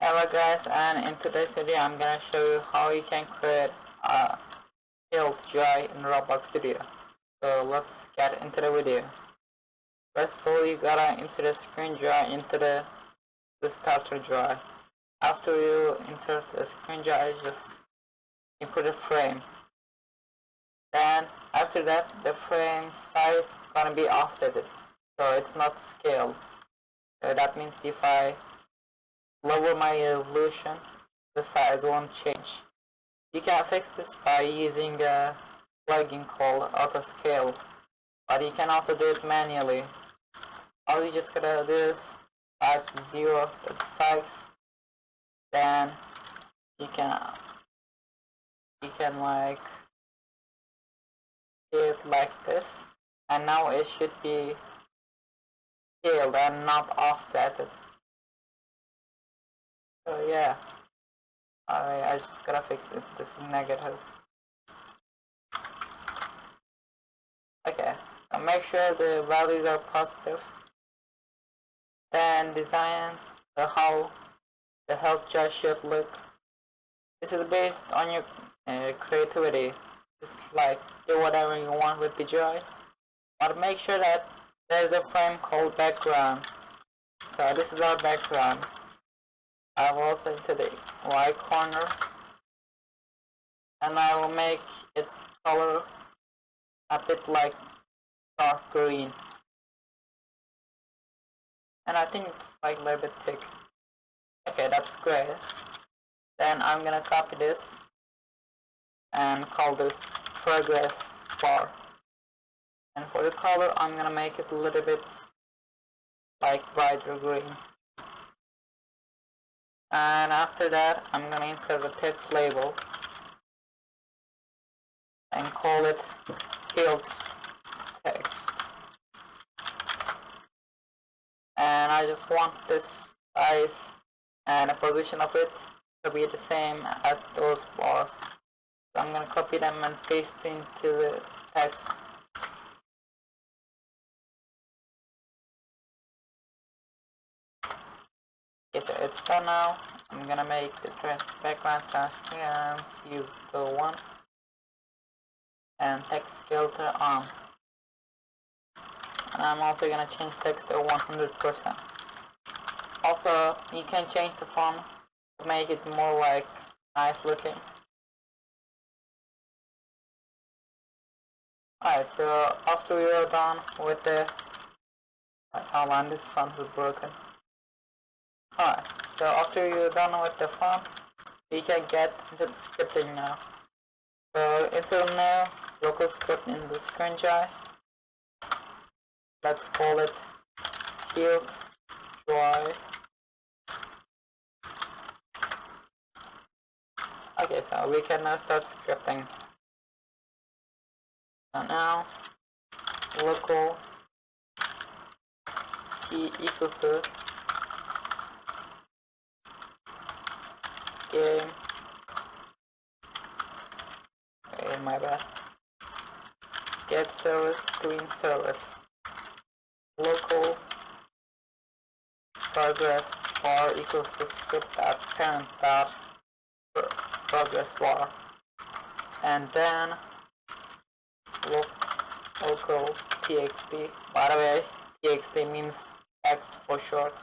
Hello guys, and in today's video I'm gonna show you how you can create a Health GUI in Roblox Studio. So let's get into the video. First of all, you gotta insert a screen GUI into the starter GUI. After you insert the screen GUI, just input a frame. Then after that, the frame size gonna be offsetted, so it's not scaled. So that means if I lower my resolution, the size won't change. You can fix this by using a plugin called auto scale, but you can also do it manually. All you just gotta do is add 0 to the size, then you can like do it like this, and now it should be scaled and not offsetted. So yeah, I just gotta fix this. This is negative. Okay, so make sure the values are positive. Then design how the health chart should look. This is based on your creativity. Just like do whatever you want with the GUI, but make sure that there's a frame called background. So this is our background. I've also into the right corner, and I will make its color a bit like dark green, and I think it's like a little bit thick. Okay, that's great. Then I'm gonna copy this and call this progress bar, and for the color I'm gonna make it a little bit like brighter green. And after that I'm gonna insert a text label and call it health text, and I just want this size and the position of it to be the same as those bars. So I'm gonna copy them and paste into the text. Okay, so it's done now. I'm gonna make the background transparent, use the 1, and text filter on. And I'm also gonna change text to 100%. Also, you can change the font to make it more like nice looking. Alright, so after we are done with the oh man, this font is broken. Alright, so after you're done with the font, we can get into the scripting now. So insert a new local script in the screen GUI. Let's call it Health GUI. Okay, so we can now start scripting. So now local t equals to game. Okay, my bad. Get service green service. Local progress bar equals to script dot parent dot progress bar, and then local txt. By the way, txt means text for short.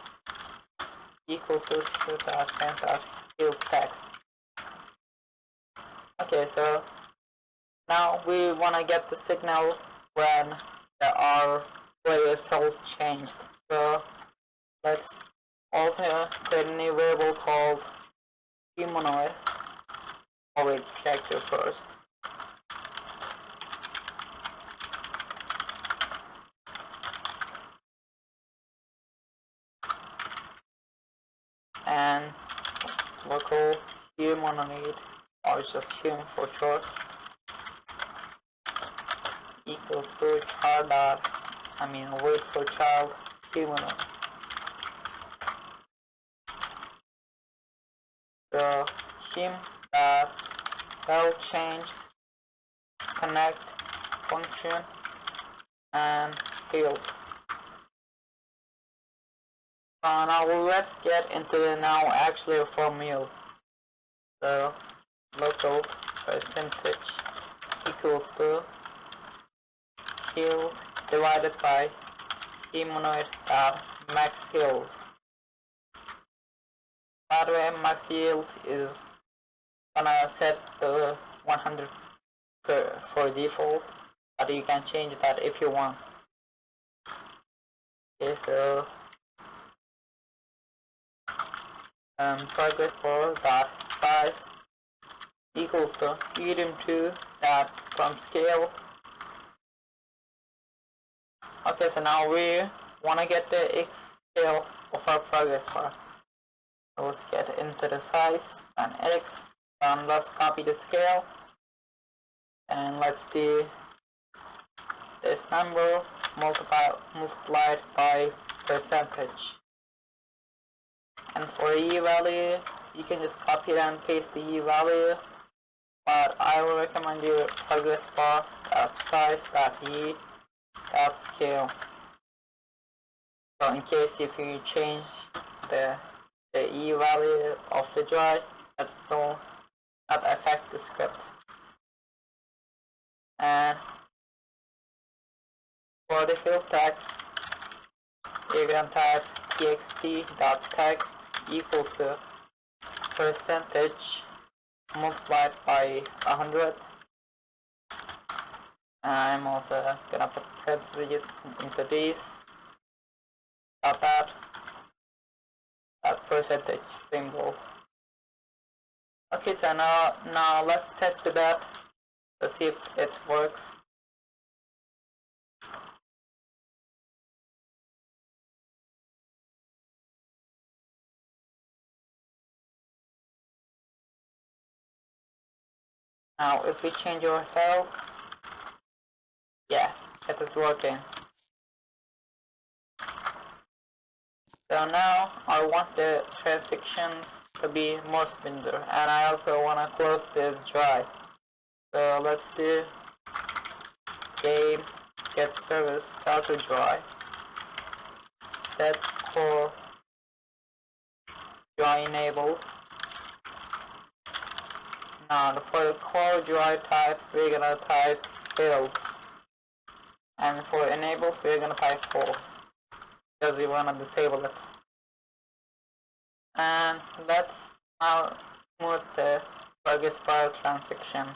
Equals to script dot parent dot field text. Okay, so now we wanna get the signal when our player's health changed. So let's also create a new variable called humanoid. Always character first. And local humanoid, or just hum for short, equals to child dot, wait for child humanoid. So him dot health changed connect function and health. Now let's get into the now actually formula. So local percentage equals to yield divided by humanoid max yield. By the way, max yield is gonna set the 100 for default, but you can change that if you want. Okay, so progress bar dot size equals to medium 2 that from scale. Okay, so now we want to get the x scale of our progress bar. So let's get into the size and x, and let's copy the scale, and let's do this number multiplied by percentage. And for e value, you can just copy it and paste the e value, but I will recommend you progress bar size e scale. So in case if you change the e value of the dry, that will not affect the script. And for the field text, you can type txt.text equals to percentage multiplied by 100. And I'm also gonna put parentheses into these. That percentage symbol. Okay, so now let's test that to see if it works. Now if we change our health, yeah, it is working. So now I want the transactions to be more smoother, and I also want to close this dry. So let's do game get service starter dry set core dry enabled. Now for the core dry type, we're gonna type build, and for enable we're gonna type false because we wanna disable it. And let's now smooth the progress bar transaction.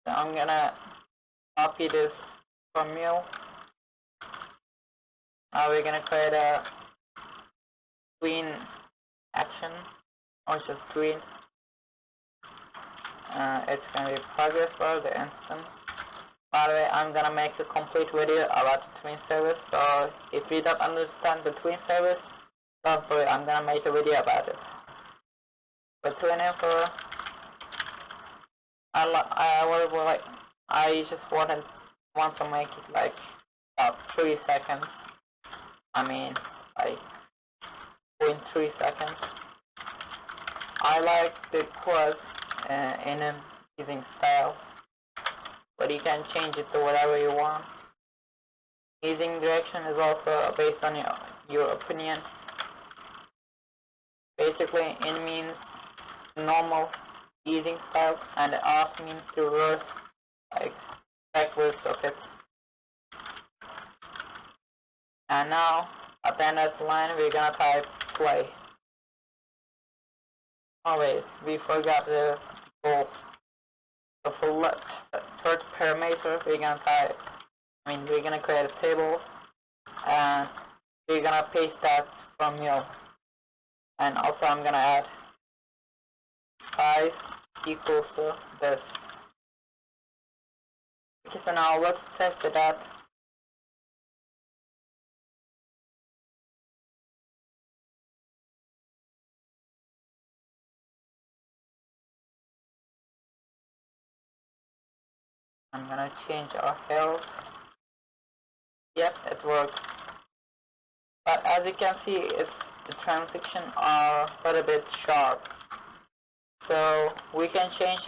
So I'm gonna copy this formula. Now we're gonna create a tween action, or just tween. It's gonna be progress bar, the instance. By the way, I'm gonna make a complete video about the tween service, so if you don't understand the tween service, don't worry, I'm gonna make a video about it. For tween info, I just want to make it like about 3 seconds. I mean, like 0.3 seconds. I like the quad in a easing style, but you can change it to whatever you want. Easing direction is also based on your opinion. Basically, in means normal easing style, and out means reverse, like backwards of it. And now at the end of the line we're gonna type play. Oh wait, we forgot the goal. So for third parameter we're gonna create a table, and we're gonna paste that from here. And also I'm gonna add size equals to this. Okay, so now let's test it out. I'm gonna change our health. Yep, it works. But as you can see, the transitions are a little bit sharp. So we can change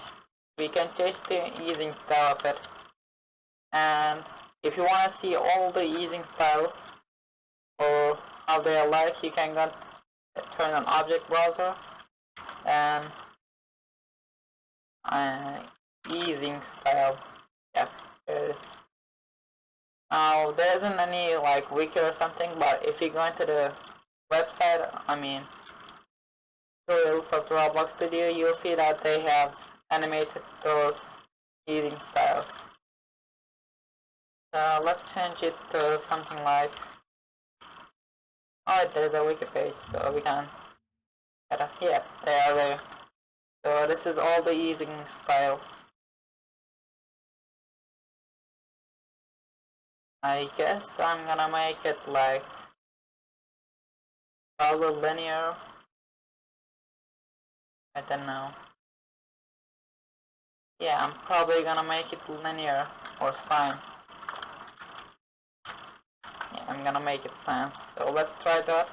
the easing style of it. And if you wanna see all the easing styles, or how they are like, you can go turn on object browser and easing style. Yep, there is. Now there isn't any like wiki or something, but if you go into the website, I mean tutorials of the Roblox Studio, you'll see that they have animated those easing styles. Let's change it to something like, oh, there's a wiki page, so we can yeah, they are there. So this is all the easing styles. I guess I'm gonna make it like probably linear. I don't know. Yeah, I'm probably gonna make it linear or sine. Yeah, I'm gonna make it sine. So let's try that.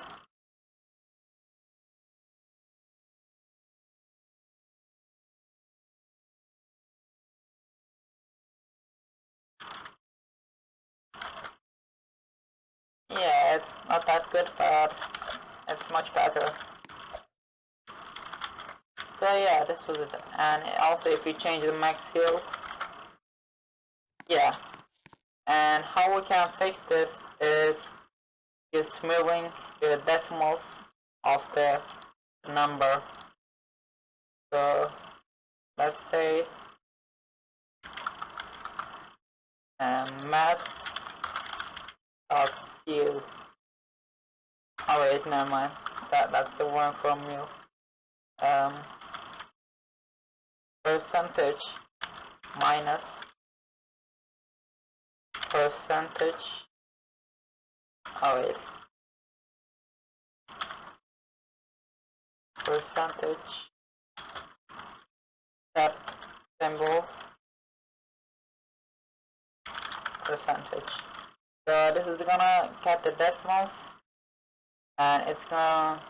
Yeah, it's not that good, but it's much better. So yeah, this was it. And also if you change the max heal, yeah. And how we can fix this is just moving the decimals of the number. So let's say math dot seal. Oh wait, never mind. That's the one from you. Percentage minus percentage. Oh wait. Percentage. That symbol. Percentage. So this is gonna get the decimals, and it's gonna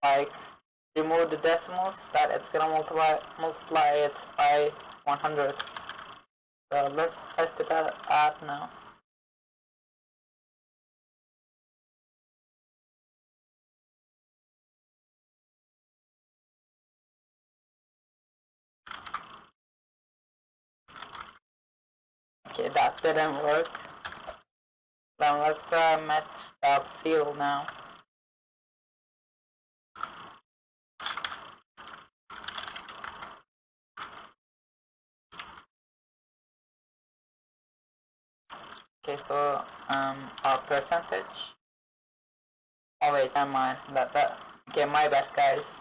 like remove the decimals, that it's gonna multiply it by 100. So let's test it out now. Okay, that didn't work. Then let's try met.seal now. Okay, so our percentage. Oh wait, never mind. Okay, my bad, guys.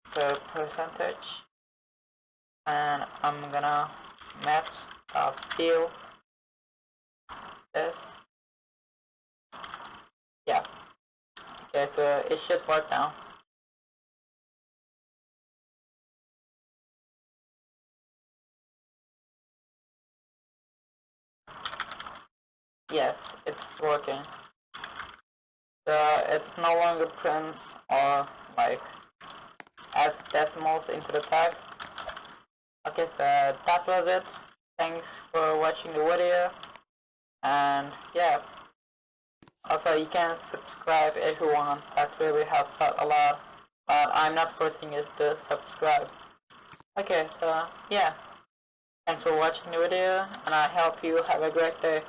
So percentage, and I'm gonna met.seal this. Yeah. Okay, so it should work now. Yes, it's working. So it's no longer prints or like adds decimals into the text. Okay, so that was it. Thanks for watching the video, and yeah. Also, you can subscribe if you want. That really helps out a lot. But I'm not forcing you to subscribe. Okay, so yeah. Thanks for watching the video, and I hope you have a great day.